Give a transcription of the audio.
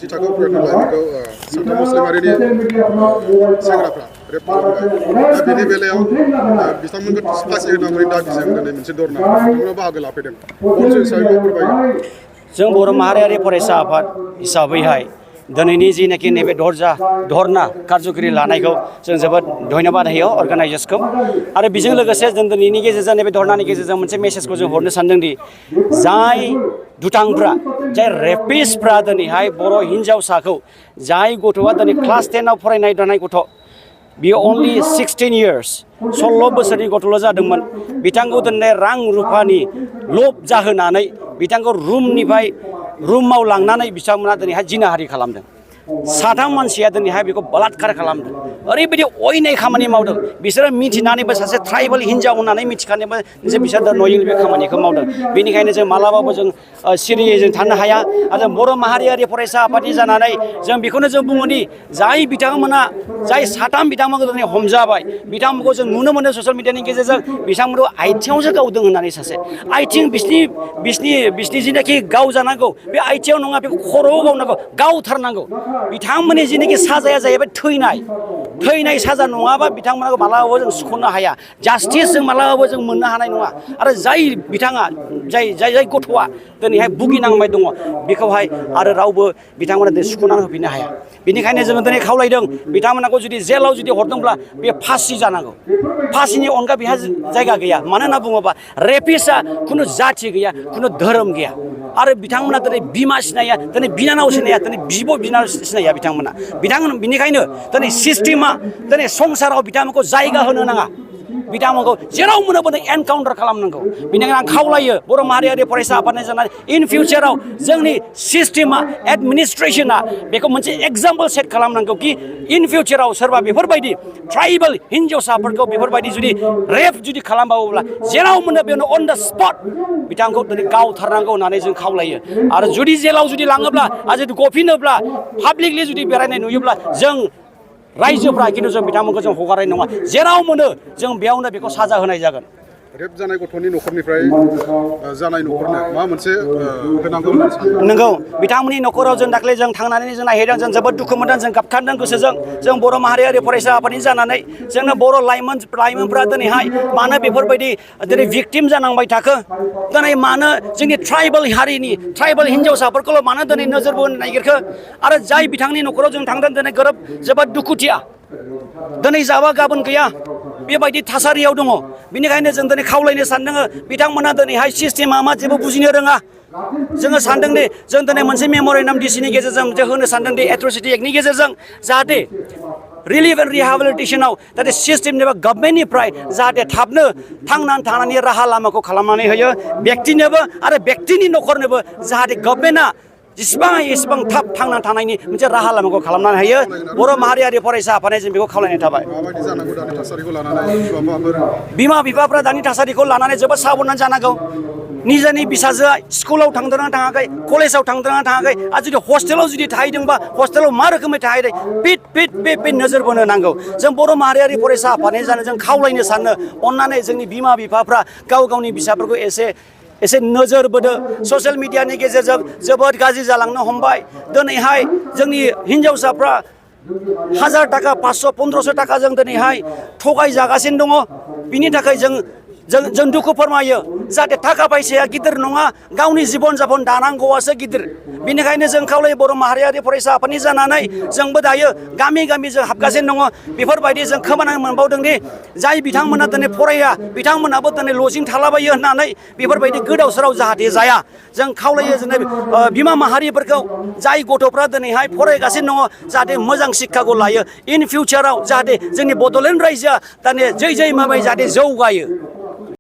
जि थाखोआव फरायनानै बेखौ साथाम मुस्लिम हारिनि सेंग्राफ्रा रेप खालामबाय दा बेनि बेलायाव बिथांमोनखौ फासि होनांगौनि दाबिजों दिनै मोनसे धरना बिथांमोना बाहागो लाफैदों बंसु हिसाबै मा फोरमायो जों बर' माहारियारि फरायसा आफाद हिसाबैहाय दिनैनि जिनाखि नैबे धरना कारज'गिरि लानायखौ जों जोबोद धन्यबाद होयो अर्गानाइजार्सखौ आरो बेजों लोगोसे जों दिनैनि गेजेरजों नैबे धरनानि गेजेरजों मोनसे मेसेजखौ जों हरनो सानदोंदि जाय दुथांफ्रा जाय रेपिस्टफ्रा दिनैहाय बर' हिन्जावसाखौ जाय गथ'आ दिनै क्लास 10आव फरायनाय थानाय गथ' बियो अनलि 16 इयार्स 16 बोसोरनि गथ'ल' जादोंमोन बिथांखौ दिनै रां रुफानि लब जाहोनानै बिथांखौ रुमाव लांनानै बिथांमोना दिनैहाय जिनाहारि खालामदों साथाम मानसिया दिनैहाय बेखौ बलात्कार खालामदों ओरैबायदि अयनाय खामानि मावदों बिसोरो मिथिनानैबो सासे ट्राइबेल हिन्जाव होननानै मिथिखानायबो जे बिसोर नयिं बे खामानिखौ मावदों बेनिखायनो जों मालाबाबो जों सिरियै जों थानो हाया आरो बर' माहारियारि फरायसा आफादनि जानानै जों बेखौनो जों बुङोदि जाय बिथांमोना जाय साथाम बिथांमोनखौ दिनै हमजाबाय बिथांमोनखौ जों नुनो मोनो ससियेल मिडियानि गेजेरजों बिथांमोनखौ आथिङावसो गावदों होननानै सासे आथिं बिसिनि जिनाखि गावजानांगौ बे आथिङाव नङा बेखौ खर'आव गावनांगौ गावथारनांगौ बिथांमोननि जिनाखि साजाया जाहैबाय थैनाय साजा नङाबा बिथांमोनखौ मालाबाबो जों सुख'नो हाया जास्टिस जों मालाबाबो जों मोननो हानाय नङा आरो जाय बिथाङा जाय गथ'आ दिनैहाय भुगिनांबाय दङ बेखौहाय आरो रावबो बिथांमोना दिनै सुख'नानै होफिननो हाया बेनिखायनो जोङो दिनै खावलायदों बिथांमोनखौ जुदि जेलाव जुदि हरदोंब्ला बे फासि जानांगौ फासिनि अनगा बेहा जायगा गैया मानो होनना बुङोबा रेपिस्टआ खुनु जाथि गैया खुनु धोरोम गैया आरो बिथांमोना दिनै बिमा सिनाया दिनै बिनानाव सिनाया दिनै बिब' बिनानाव सिनाया बिथांमोना बिनिखायनो दिनै सिस्टेमा दिनै संसाराव बिथांमोनखौ जायगा होनो नाङा बिथांमोनखौ जेराव मोनो बोनो एनकाउन्टार खालामनांगौ बेनिखायनो आं खावलायो बर' माहारियारि फरायसा आफादनि जानानै इन फिउचाराव जोंनि सिस्टेमा एडमिनिस्ट्रेसना बेखौ मोनसे एग्जाम्पल सेट खालामनांगौ कि इन फिउचाराव सोरबा बेफोरबायदि ट्राइबेल हिन्जावसाफोरखौ बेफोरबायदि जुदि रेप जुदि खालामबावोब्ला जेराव मोनो बेयावनो अन दा स्पट बिथांखौ दिनै गावथारनांगौ होननानै जों खावलायो आरो जुदि जेलाव जुदि लाङोब्ला आरो जुदि गफिनोब्ला पाब्लिकलि जुदि बेरायनाय नुयोब्ला जों रायजोफ्रा खिन्थु जों बिथांमोनखौ जों हगारनाय नङा जेराव मोनो जों बेयावनो बेखौ साजा होनाय जागोन रेप जानाय गथ'नि न'खरनिफ्राय जानाय न'खरनो मा मोनसे होनांगौ होननानै सानो नंगौ बिथांमोननि न'खराव जों दाख्लै जों थांनानै जों नायहैदों जों जोबोद दुखु मोनदों जों गाबखांदों गोसोजों जों बर' माहारियारि फरायसा आफादनि जानानै जोंनो बर' लाइमोनफ्रा दिनैहाय मानो बेफोरबायदि दिनै भिक्टिम जानांबाय थाखो दिनै मानो जोंनि ट्राइबेल हारिनि ट्राइबेल हिन्जावसाफोरखौल' मानो दिनै नोजोर बोनो नागिरखो आरो जाय बिथांनि न'खराव जों थांदों दिनै जोबोद दुखुथिया दिनै जाबा गाबोन गैया बेबायदि थासारियाव दङ बेनिखायनो जों दिनै खावलायनो सानदों बिथांमोना दिनैहाय सिस्टेमा मा जेबो बुजिनो रोङा जोङो सानदों दि जों दिनै मोनसे मेम'रेन्डाम डिसिनि गेजेरजों जों होनो सानदों दि एट्रसिटि एक्टनि गेजेरजों जाहाथे रिलिफ एन्ड रिहेबिलिटेसनाव जाहाथे सिस्टेमनि बा गभर्नमेन्टनिफ्राय जाहाथे थाबनो थांनानै थानायनि राहा लामाखौ खालामनानै होयो व्यक्तिनोबो आरो व्यक्तिनि न'खरनोबो जाहाथे गभर्नमेन्टआ जेसेबां हायो एसेबां थाब थांनानै थानायनि मोनसे राहा लामाखौ खालामनानै होयो बर' माहारियारि फरायसा आफादनि जों बेखौ खावलायनाय थाबाय माबायदि जानांगौ दानि थासारिखौ लानानै बिमा बिफाफ्रा दानि थासारिखौ लानानै जोबोद साबधान जानांगौ निजेनि फिसाजोआ स्कुलाव थांदोंना थाङाखै कलेजाव थांदोंना थाङाखै आरो जुदि हस्टेलाव जुदि थाहैदोंबा हस्टेलाव मा रोखोमै थाहैदों बे नोजोर बोनो नांगौ जों बर' माहारियारि फरायसा आफादनि जानो जों खावलायनो सानो अननानै जोंनि बिमा बिफाफ्रा गाव गावनि फिसाफोरखौ एसे नोजोर बोदो ससियेल मिडियानि गेजेरजों जोबोद गाज्रि जालांनो हमबाय दिनैहाय जोंनि हिन्जावसाफ्रा 1000 थाखा 500 1500 थाखाजों दिनैहाय थगायजागासिनो दङ बिनि थाखाय जों दुखु फोरमायो जाहाथे थाखा फैसाया गिदिर नङा गावनि जीबन जापन दानांगौआसो गिदिर बेनिखायनो जों खावलायो बर' माहारियारि फरायसा आफादनि जानानै जोंबो दायो गामि गामि जों हाबगासिनो दङ बेफोरबायदि जों खोनानो मोनबावदोंदि जाय बिथांमोना दिनै फराया बिथांमोनाबो दिनै लजिं थालाबायो होननानै बेफोरबायदि गोदाव सोराव जाहाथे जाया जों खावलायो जोंनि बिमा माहारिफोरखौ जाय गथ'फ्रा दिनैहाय फरायगासिनो दङ जाहाथे मोजां शिक्षाखौ लायो इन फिउचाराव जाहाथे जोंनि बड'लेण्ड रायजोआ दानि जै माबाय जाहाथे जौगायो